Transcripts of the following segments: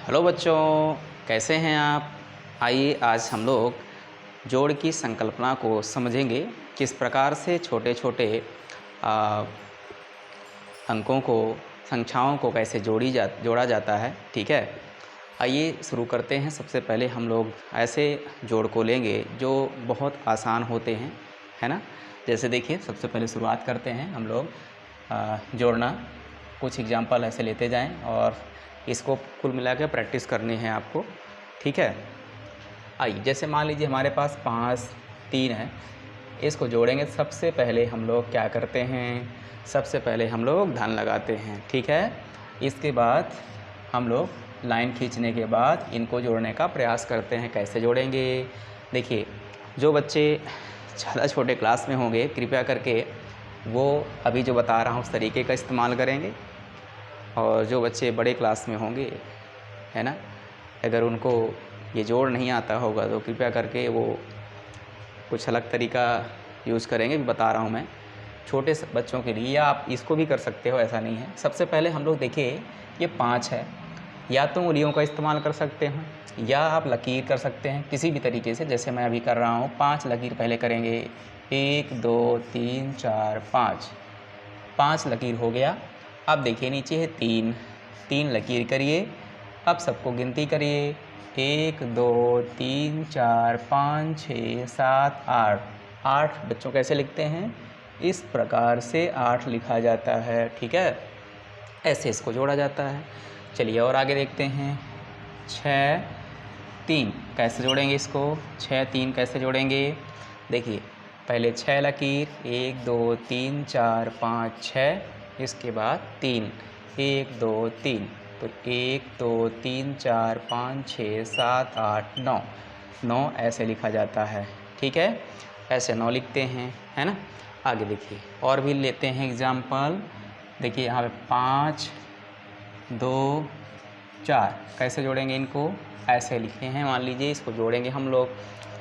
Hello बच्चों, कैसे हैं आप। आइए आज हम लोग जोड़ की संकल्पना को समझेंगे। किस प्रकार से छोटे छोटे अंकों को, संख्याओं को कैसे जोड़ा जाता है। ठीक है, आइए शुरू करते हैं। सबसे पहले हम लोग ऐसे जोड़ को लेंगे जो बहुत आसान होते हैं, है ना। जैसे देखिए, सबसे पहले शुरुआत करते हैं हम लोग जोड़ना। कुछ एग्जाम्पल ऐसे लेते जाएं और इसको कुल मिला के प्रैक्टिस करनी है आपको। ठीक है, आइए जैसे मान लीजिए हमारे पास 5, 3 है। इसको जोड़ेंगे। सबसे पहले हम लोग क्या करते हैं, सबसे पहले हम लोग धन लगाते हैं। ठीक है, इसके बाद हम लोग लाइन खींचने के बाद इनको जोड़ने का प्रयास करते हैं। कैसे जोड़ेंगे, देखिए जो बच्चे ज़्यादा छोटे क्लास में होंगे कृपया करके वो अभी जो बता रहा हूँ उस तरीके का इस्तेमाल करेंगे, और जो बच्चे बड़े क्लास में होंगे, है ना, अगर उनको ये जोड़ नहीं आता होगा तो कृपया करके वो कुछ अलग तरीका यूज़ करेंगे। भी बता रहा हूँ मैं छोटे बच्चों के लिए, या आप इसको भी कर सकते हो, ऐसा नहीं है। सबसे पहले हम लोग देखिए, ये 5 है। या तो उंगलियों का इस्तेमाल कर सकते हैं या आप लकीर कर सकते हैं किसी भी तरीके से, जैसे मैं अभी कर रहा हूँ। 5 लकीर पहले करेंगे, 1 2 3 4 5, 5 लकीर हो गया। अब देखिए नीचे है 3, 3 लकीर करिए। अब सबको गिनती करिए, 1 2 3 4 5 6 7 8। 8 बच्चों कैसे लिखते हैं, इस प्रकार से 8 लिखा जाता है। ठीक है, ऐसे इसको जोड़ा जाता है। चलिए और आगे देखते हैं। 6 3 कैसे जोड़ेंगे इसको, 6 3 कैसे जोड़ेंगे। देखिए पहले 6 लकीर, 1 2 3 4 5 6, इसके बाद 3, 1 2 3, तो 1 2 3 4 5 6 7 8 9, 9 ऐसे लिखा जाता है। ठीक है, ऐसे 9 लिखते हैं, है ना। आगे देखिए और भी लेते हैं एग्जाम्पल। देखिए यहाँ पे 5 2 4 कैसे जोड़ेंगे इनको, ऐसे लिखे हैं। मान लीजिए इसको जोड़ेंगे हम लोग,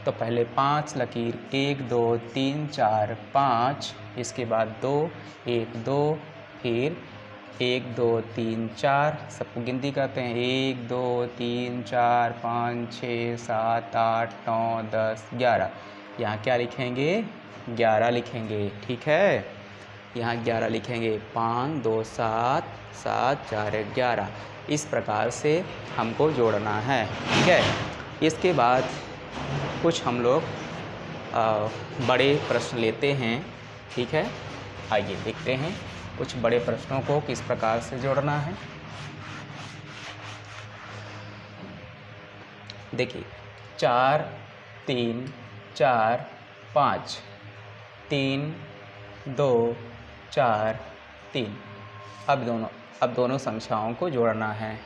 तो पहले 5 लकीर, 1 2 3 4 5, इसके बाद 2 1 2, फिर 1 2 3 4, सबको गिनती करते हैं, 1 2 3 4 5 6 7 8 9 10 11। यहाँ क्या लिखेंगे, 11 लिखेंगे। ठीक है, यहाँ 11 लिखेंगे। 5 2 7 7 4 11, इस प्रकार से हमको जोड़ना है। ठीक है, इसके बाद कुछ हम लोग बड़े प्रश्न लेते हैं। ठीक है, आइए देखते हैं कुछ बड़े प्रश्नों को किस प्रकार से जोड़ना है। देखिए 4 3 4 5, 3 2 4 3। अब दोनों संख्याओं को जोड़ना है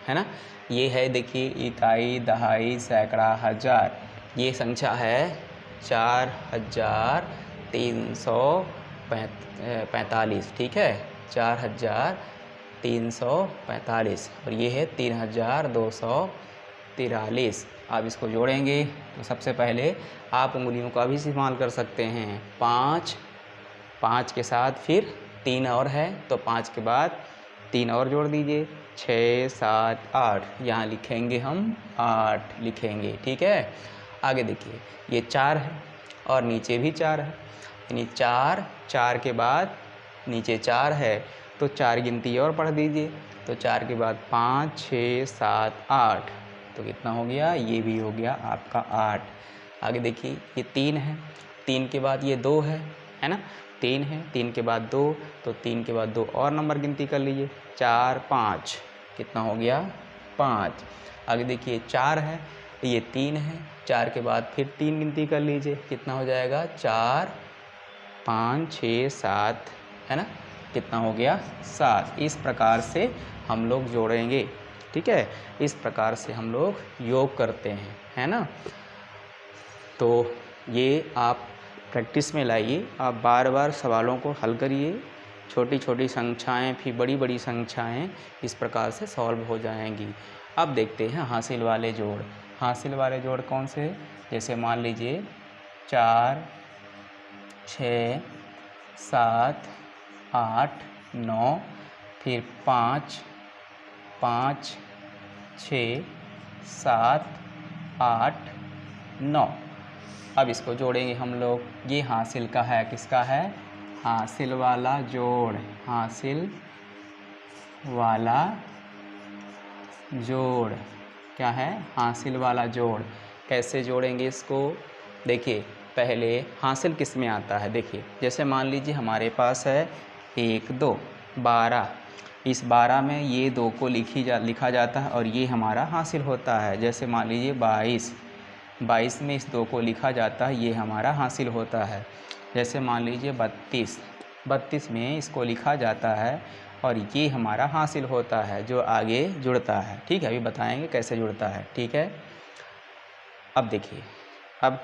ना। ये है देखिए इकाई, दहाई, सैकड़ा, हजार। ये संख्या है 4345। ठीक है, 4345, और ये है 3243। आप इसको जोड़ेंगे तो सबसे पहले आप उंगलियों का भी इस्तेमाल कर सकते हैं। 5 5 के साथ फिर 3 और है, तो 5 के बाद 3 और जोड़ दीजिए, 6 7 8, यहाँ लिखेंगे हम 8 लिखेंगे। ठीक है, आगे देखिए ये 4 है और नीचे भी 4 है, यानी 4 4 के बाद नीचे 4 है, तो 4 गिनती और पढ़ दीजिए, तो 4 के बाद 5 6 7 8, तो कितना हो गया, ये भी हो गया आपका 8। आगे देखिए ये 3 है, 3 के बाद ये 2 है ना। 3 है, 3 के बाद 2, तो 3 के बाद 2 और नंबर गिनती कर लीजिए, 4 5, कितना हो गया 5। आगे देखिए 4 है, ये 3 है, 4 के बाद फिर 3 गिनती कर लीजिए, कितना हो जाएगा 4 5 6 7, है ना, कितना हो गया 7। इस प्रकार से हम लोग जोड़ेंगे। ठीक है, इस प्रकार से हम लोग योग करते हैं, है ना। तो ये आप प्रैक्टिस में लाइए, आप बार बार सवालों को हल करिए। छोटी छोटी संख्याएं फिर बड़ी बड़ी संख्याएं इस प्रकार से सॉल्व हो जाएंगी। अब देखते हैं हासिल वाले जोड़। हासिल वाले जोड़ कौन से, जैसे मान लीजिए 4 6 7 8 9, फिर 5 5 6 7 8 9। अब इसको जोड़ेंगे हम लोग। ये हासिल का है, किसका है? हासिल वाला जोड़, हासिल वाला जोड़ क्या है? हासिल वाला जोड़। कैसे जोड़ेंगे इसको? देखिए, पहले हासिल किस में आता है? देखिए, जैसे मान लीजिए हमारे पास है 1 2 12। इस 12 में ये 2 को लिखा जाता है और ये हमारा हासिल होता है। जैसे मान लीजिए 22 में इस 2 को लिखा जाता है, ये हमारा हासिल होता है। जैसे मान लीजिए 32 में इसको लिखा जाता है और ये हमारा हासिल होता है जो आगे जुड़ता है। ठीक है, अभी बताएंगे कैसे जुड़ता है। ठीक है, अब देखिए, अब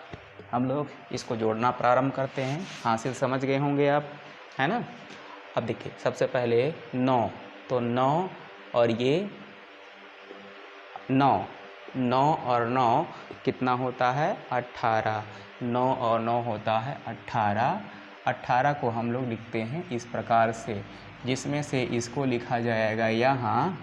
हम लोग इसको जोड़ना प्रारंभ करते हैं। हासिल समझ गए होंगे आप, है ना? अब देखिए, सबसे पहले 9, तो 9 और ये 9 और 9 कितना होता है? 18। 9 और 9 होता है 18। 18 को हम लोग लिखते हैं इस प्रकार से, जिसमें से इसको लिखा जाएगा यहाँ,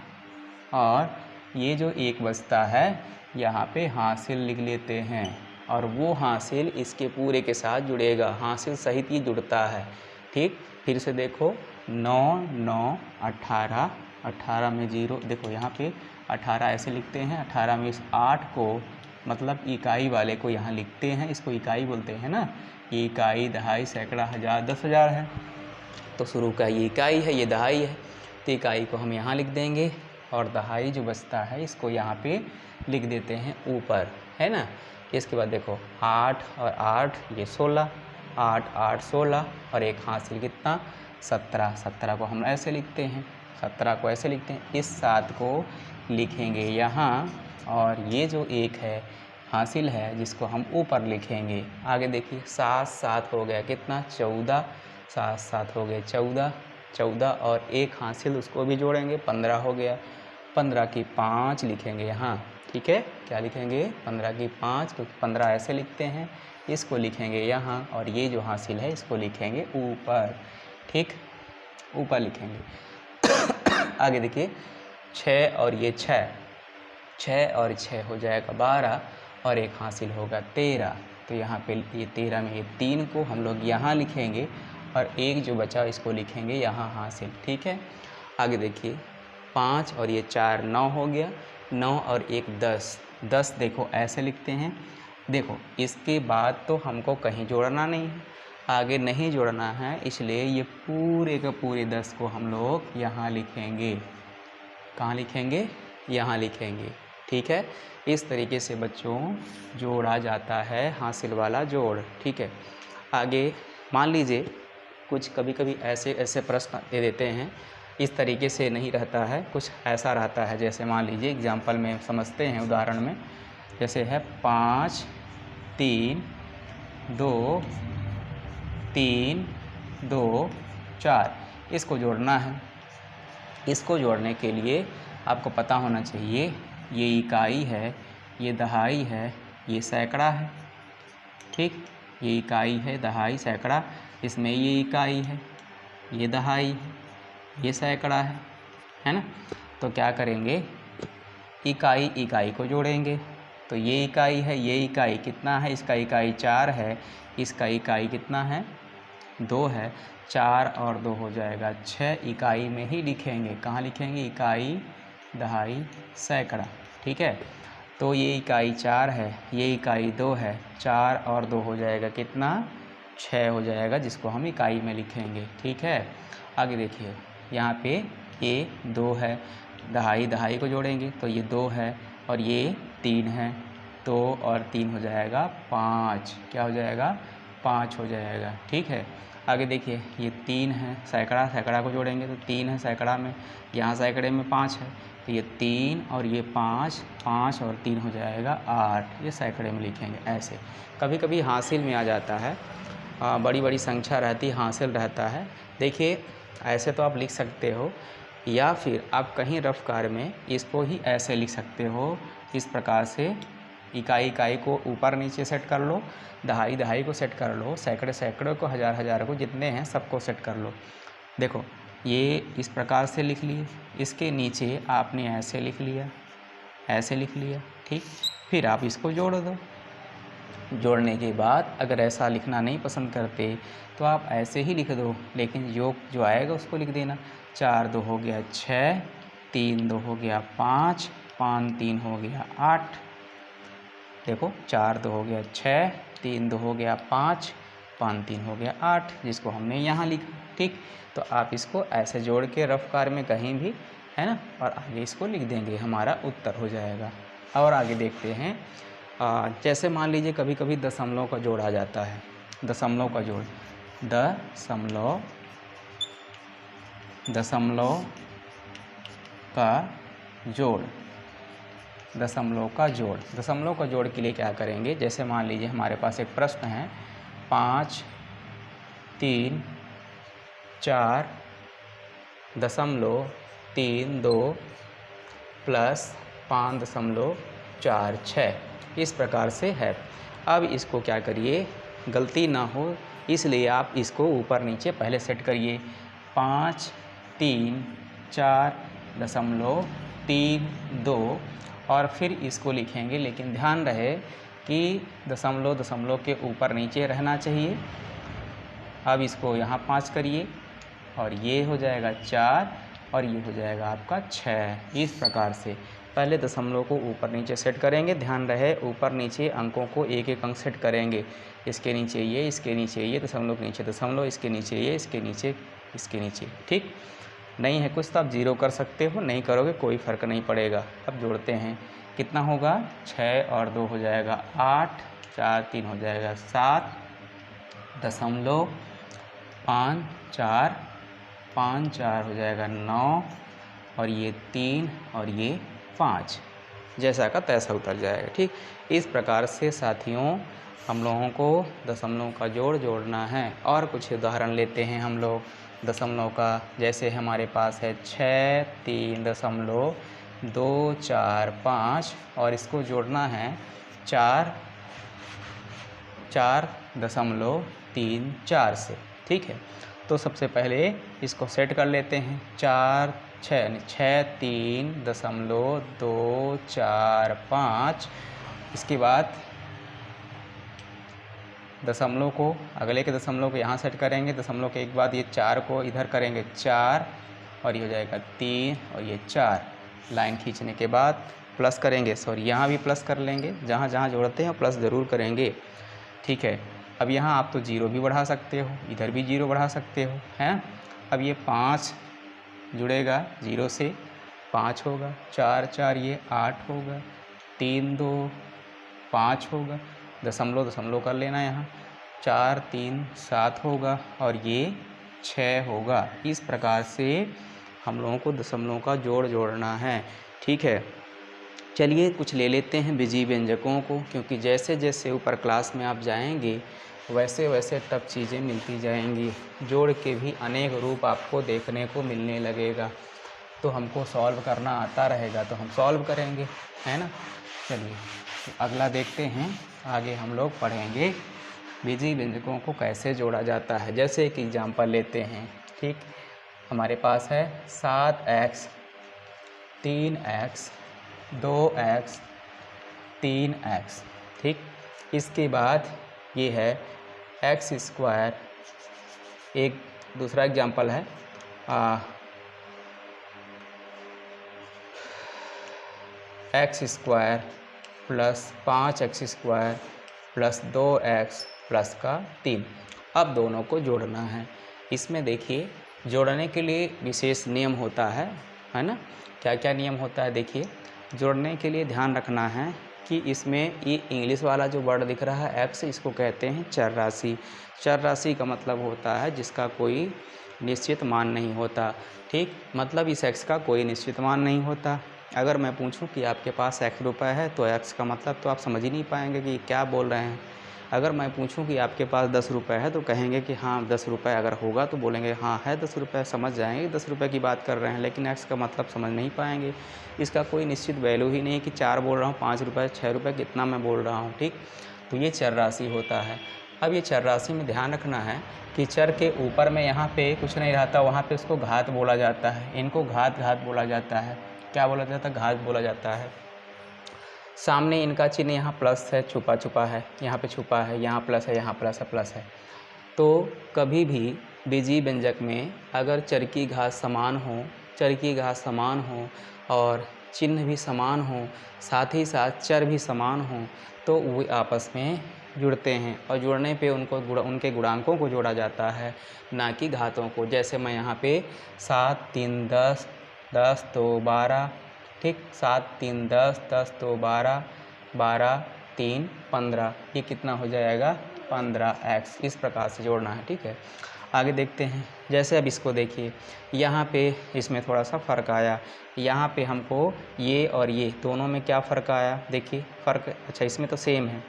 और ये जो एक बचता है यहाँ पे हासिल लिख लेते हैं, और वो हासिल इसके पूरे के साथ जुड़ेगा। हासिल सहित ही जुड़ता है। ठीक, फिर से देखो, 9 9 18, 18 में 0, देखो यहाँ पे 18 ऐसे लिखते हैं। 18 में इस 8 को, मतलब इकाई वाले को यहाँ लिखते हैं, इसको इकाई बोलते हैं ना। ये इकाई, दहाई, सैकड़ा, हज़ार, 10,000 है। तो शुरू का ये इकाई है, ये दहाई है, तो इकाई को हम यहाँ लिख देंगे और दहाई जो बचता है इसको यहाँ पे लिख देते हैं ऊपर, है ना। इसके बाद देखो 8 और 8 ये 16, 8 8 16 और एक हासिल कितना? 17। 17 को हम ऐसे लिखते हैं, 17 को ऐसे लिखते हैं। इस 7 को लिखेंगे यहाँ, और ये जो एक है हासिल है जिसको हम ऊपर लिखेंगे। आगे देखिए, 7 7 हो गया कितना? 14। 7 7 हो गए 14। 14 और एक हासिल उसको भी जोड़ेंगे, 15 हो गया। 15 की 5 लिखेंगे यहाँ। ठीक है, क्या लिखेंगे? 15 की 5, क्योंकि 15 ऐसे लिखते हैं, इसको लिखेंगे यहाँ, और ये जो हासिल है इसको लिखेंगे ऊपर। ठीक, ऊपर लिखेंगे। आगे देखिए, 6 और ये 6 और 6 हो जाएगा 12, और एक हासिल होगा 13। तो यहाँ पे ये 13 में ये 3 को हम लोग यहाँ लिखेंगे, और एक जो बचा इसको लिखेंगे यहाँ हासिल। ठीक है, आगे देखिए, 5 और ये 4 9 हो गया। 9 और एक 10, 10 देखो ऐसे लिखते हैं। देखो, इसके बाद तो हमको कहीं जोड़ना नहीं है, आगे नहीं जोड़ना है, इसलिए ये पूरे के पूरे 10 को हम लोग यहाँ लिखेंगे। कहाँ लिखेंगे? यहाँ लिखेंगे। ठीक है, इस तरीके से बच्चों जोड़ा जाता है हासिल वाला जोड़। ठीक है, आगे मान लीजिए कुछ कभी कभी ऐसे प्रश्न दे देते हैं, इस तरीके से नहीं रहता है, कुछ ऐसा रहता है। जैसे मान लीजिए एग्जाम्पल में समझते हैं, उदाहरण में जैसे है 5 3 2 3 2 4, इसको जोड़ना है। इसको जोड़ने के लिए आपको पता होना चाहिए, ये इकाई है, ये दहाई है, ये सैकड़ा है। ठीक, ये इकाई है, दहाई, सैकड़ा, इसमें ये इकाई है, ये दहाई है, ये सैकड़ा है ना। तो क्या करेंगे? इकाई इकाई को जोड़ेंगे। तो ये इकाई है, ये इकाई कितना है? इसका इकाई 4 है, इसका इकाई कितना है? 2 है। 4 और 2 हो जाएगा 6। इकाई में ही लिखेंगे। कहाँ लिखेंगे? इकाई, दहाई, सैकड़ा। ठीक है, तो ये इकाई 4 है, ये इकाई 2 है। 4 और 2 हो जाएगा कितना? 6 हो जाएगा, जिसको हम इकाई में लिखेंगे। ठीक है, आगे देखिए, यहाँ पे ये 2 है, दहाई दहाई को जोड़ेंगे तो ये 2 है, और ये 3 है। 2 और 3 हो जाएगा 5। क्या हो जाएगा? 5 हो जाएगा। ठीक है, आगे देखिए, ये 3 है, सैकड़ा, सैकड़ा को जोड़ेंगे तो 3 है सैकड़ा में, यहाँ सैकड़े में 5 है, तो ये 3 और ये 5, 5 और 3 हो जाएगा 8। ये सैकड़े में लिखेंगे ऐसे। कभी कभी हासिल में आ जाता है, बड़ी बड़ी संख्या रहती है, हासिल रहता है। देखिए, ऐसे तो आप लिख सकते हो, या फिर आप कहीं रफ कार में इसको ही ऐसे लिख सकते हो, इस प्रकार से। इकाई इकाई को ऊपर नीचे सेट कर लो, दहाई दहाई को सेट कर लो, सैकड़े सैकड़े को, हज़ार हज़ार को, जितने हैं सबको सेट कर लो। देखो, ये इस प्रकार से लिख लिए, इसके नीचे आपने ऐसे लिख लिया, ऐसे लिख लिया, ठीक। फिर आप इसको जोड़ दो। जोड़ने के बाद अगर ऐसा लिखना नहीं पसंद करते तो आप ऐसे ही लिख दो, लेकिन योग जो आएगा उसको लिख देना। 4 2 हो गया 6, 3 2 हो गया 5, 5 3 हो गया 8। देखो 4 2 हो गया 6, 3 2 हो गया 5, 5 3 हो गया 8, जिसको हमने यहाँ लिखा, ठीक। तो आप इसको ऐसे जोड़ के रफ कार में कहीं भी, है ना, और आगे इसको लिख देंगे, हमारा उत्तर हो जाएगा। और आगे देखते हैं, जैसे मान लीजिए कभी कभी दशमलव का जोड़ आ जाता है। दशमलव का जोड़, दशमलव का जोड़, दशमलव का जोड़। दशमलव का जोड़ के लिए क्या करेंगे, जैसे मान लीजिए हमारे पास एक प्रश्न है 5 3 4 दशमलव 3 2 प्लस 5.46, इस प्रकार से है। अब इसको क्या करिए, गलती ना हो इसलिए आप इसको ऊपर नीचे पहले सेट करिए। 5 3 4.32 और फिर इसको लिखेंगे, लेकिन ध्यान रहे कि दशमलव दशमलव के ऊपर नीचे रहना चाहिए। अब इसको यहाँ 5 करिए और ये हो जाएगा 4 और ये हो जाएगा आपका 6। इस प्रकार से पहले दशमलव को ऊपर नीचे सेट करेंगे। ध्यान रहे ऊपर नीचे अंकों को एक एक अंक सेट करेंगे। इसके नीचे ये, इसके नीचे ये, दशमलव के नीचे दशमलव, इसके नीचे ये, इसके नीचे, इसके नीचे, ठीक। नहीं है कुछ तो आप 0 कर सकते हो, नहीं करोगे कोई फ़र्क नहीं पड़ेगा। अब जोड़ते हैं, कितना होगा, 6 और 2 हो जाएगा 8, 4 3 हो जाएगा 7, दशमलव 5 4 5 4 हो जाएगा 9 और ये 3 और ये 5, जैसा का तैसा उतर जाएगा, ठीक। इस प्रकार से साथियों हम लोगों को दशमलव का जोड़ जोड़ना है। और कुछ उदाहरण लेते हैं हम लोग दशमलव का। जैसे हमारे पास है 6 3.245 और इसको जोड़ना है 4.34 से, ठीक है। तो सबसे पहले इसको सेट कर लेते हैं। 4 6 3.245। इसके बाद दशमलव को, अगले के दशमलव को यहाँ सेट करेंगे। दशमलव के एक बाद ये 4 को इधर करेंगे 4 और ये हो जाएगा 3 और ये 4। लाइन खींचने के बाद प्लस करेंगे, सॉरी यहाँ भी प्लस कर लेंगे, जहाँ जहाँ जोड़ते हैं प्लस ज़रूर करेंगे, ठीक है। अब यहाँ आप तो 0 भी बढ़ा सकते हो, इधर भी 0 बढ़ा सकते हो, हैं। अब ये 5 जुड़ेगा 0 से, 5 होगा, 4 4 ये 8 होगा, 3 2 5 होगा, दशमलव दशमलव कर लेना यहाँ, 4 3 7 होगा और ये 6 होगा। इस प्रकार से हम लोगों को दशमलव का जोड़ जोड़ना है, ठीक है। चलिए कुछ ले लेते हैं बीजीय व्यंजकों को, क्योंकि जैसे जैसे ऊपर क्लास में आप जाएंगे वैसे वैसे टफ चीज़ें मिलती जाएंगी। जोड़ के भी अनेक रूप आपको देखने को मिलने लगेगा, तो हमको सॉल्व करना आता रहेगा तो हम सॉल्व करेंगे, है ना। चलिए तो अगला देखते हैं, आगे हम लोग पढ़ेंगे बीजीय व्यंजकों को कैसे जोड़ा जाता है। जैसे एक एग्जाम्पल लेते हैं, ठीक। हमारे पास है 7x 3x 2x 3x, ठीक। इसके बाद ये है x², एक दूसरा एग्जाम्पल है x² plus 5x² plus 2x plus का 3। अब दोनों को जोड़ना है। इसमें देखिए जोड़ने के लिए विशेष नियम होता है ना। क्या क्या नियम होता है, देखिए। जोड़ने के लिए ध्यान रखना है कि इसमें ये इंग्लिश वाला जो वर्ड दिख रहा है x, इसको कहते हैं चर राशि। चर राशि का मतलब होता है जिसका कोई निश्चित मान नहीं होता, ठीक। मतलब इस x का कोई निश्चित मान नहीं होता। अगर मैं पूछूं कि आपके पास x रुपये है तो x का मतलब तो आप समझ ही नहीं पाएंगे कि क्या बोल रहे हैं। अगर मैं पूछूं कि आपके पास 10 रुपये है तो कहेंगे कि हाँ 10 रुपये अगर होगा तो बोलेंगे हाँ है 10 रुपये, समझ जाएंगे 10 रुपये की बात कर रहे हैं, लेकिन x का मतलब समझ नहीं पाएंगे। इसका कोई निश्चित वैल्यू ही नहीं कि 4 बोल रहा हूँ, 5 रुपये, 6 रुपये, कितना मैं बोल रहा हूँ, ठीक। तो ये चर राशि होता है। अब ये चर राशि में ध्यान रखना है कि चर के ऊपर में यहाँ पे कुछ नहीं रहता, वहाँ पे उसको घात बोला जाता है। इनको घात बोला जाता है। क्या बोला जाता है? घात बोला जाता है। सामने इनका चिन्ह यहाँ प्लस है, छुपा छुपा है, यहाँ पे छुपा है, यहाँ प्लस है, यहाँ प्लस है, प्लस है। तो कभी भी बीजीय व्यंजक में अगर चर की घात समान हो, चर की घात समान हो और चिन्ह भी समान हो, साथ ही साथ चर भी समान हो, तो वे आपस में जुड़ते हैं और जुड़ने पे उनके गुणांकों को जोड़ा जाता है, ना कि घातों को। जैसे मैं यहाँ पे 7 3 10, 10 तो 12, ठीक, 7 3 10, 10 तो 12, 12 3 15, ये कितना हो जाएगा 15x। इस प्रकार से जोड़ना है, ठीक है। आगे देखते हैं, जैसे अब इसको देखिए, यहाँ पे इसमें थोड़ा सा फ़र्क आया। यहाँ पे हमको ये और ये दोनों में क्या फ़र्क आया, देखिए फ़र्क, अच्छा इसमें तो सेम है,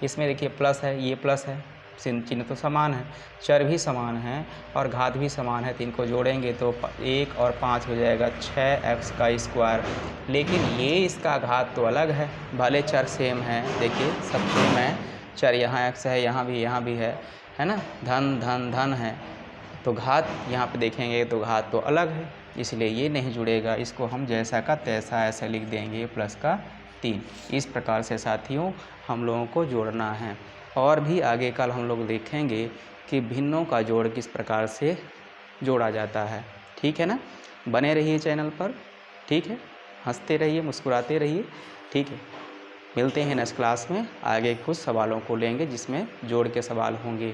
इसमें देखिए प्लस है, ये प्लस है, चिन्ह तो समान है, चर भी समान है और घात भी समान है, तो इनको जोड़ेंगे तो 1 और 5 हो जाएगा 6x का स्क्वायर। लेकिन ये इसका घात तो अलग है, भले चर सेम है, देखिए सब सेम है, चर यहाँ x है, यहाँ भी है ना, धन धन धन है, तो घात यहाँ पे देखेंगे तो घात तो अलग है, इसलिए ये नहीं जुड़ेगा। इसको हम जैसा का तैसा ऐसा लिख देंगे, प्लस का 3। इस प्रकार से साथियों हम लोगों को जोड़ना है। और भी आगे कल हम लोग देखेंगे कि भिन्नों का जोड़ किस प्रकार से जोड़ा जाता है, ठीक है ना। बने रहिए चैनल पर, ठीक है, हंसते रहिए, मुस्कुराते रहिए, ठीक है। मिलते हैं नेक्स्ट क्लास में, आगे कुछ सवालों को लेंगे जिसमें जोड़ के सवाल होंगे।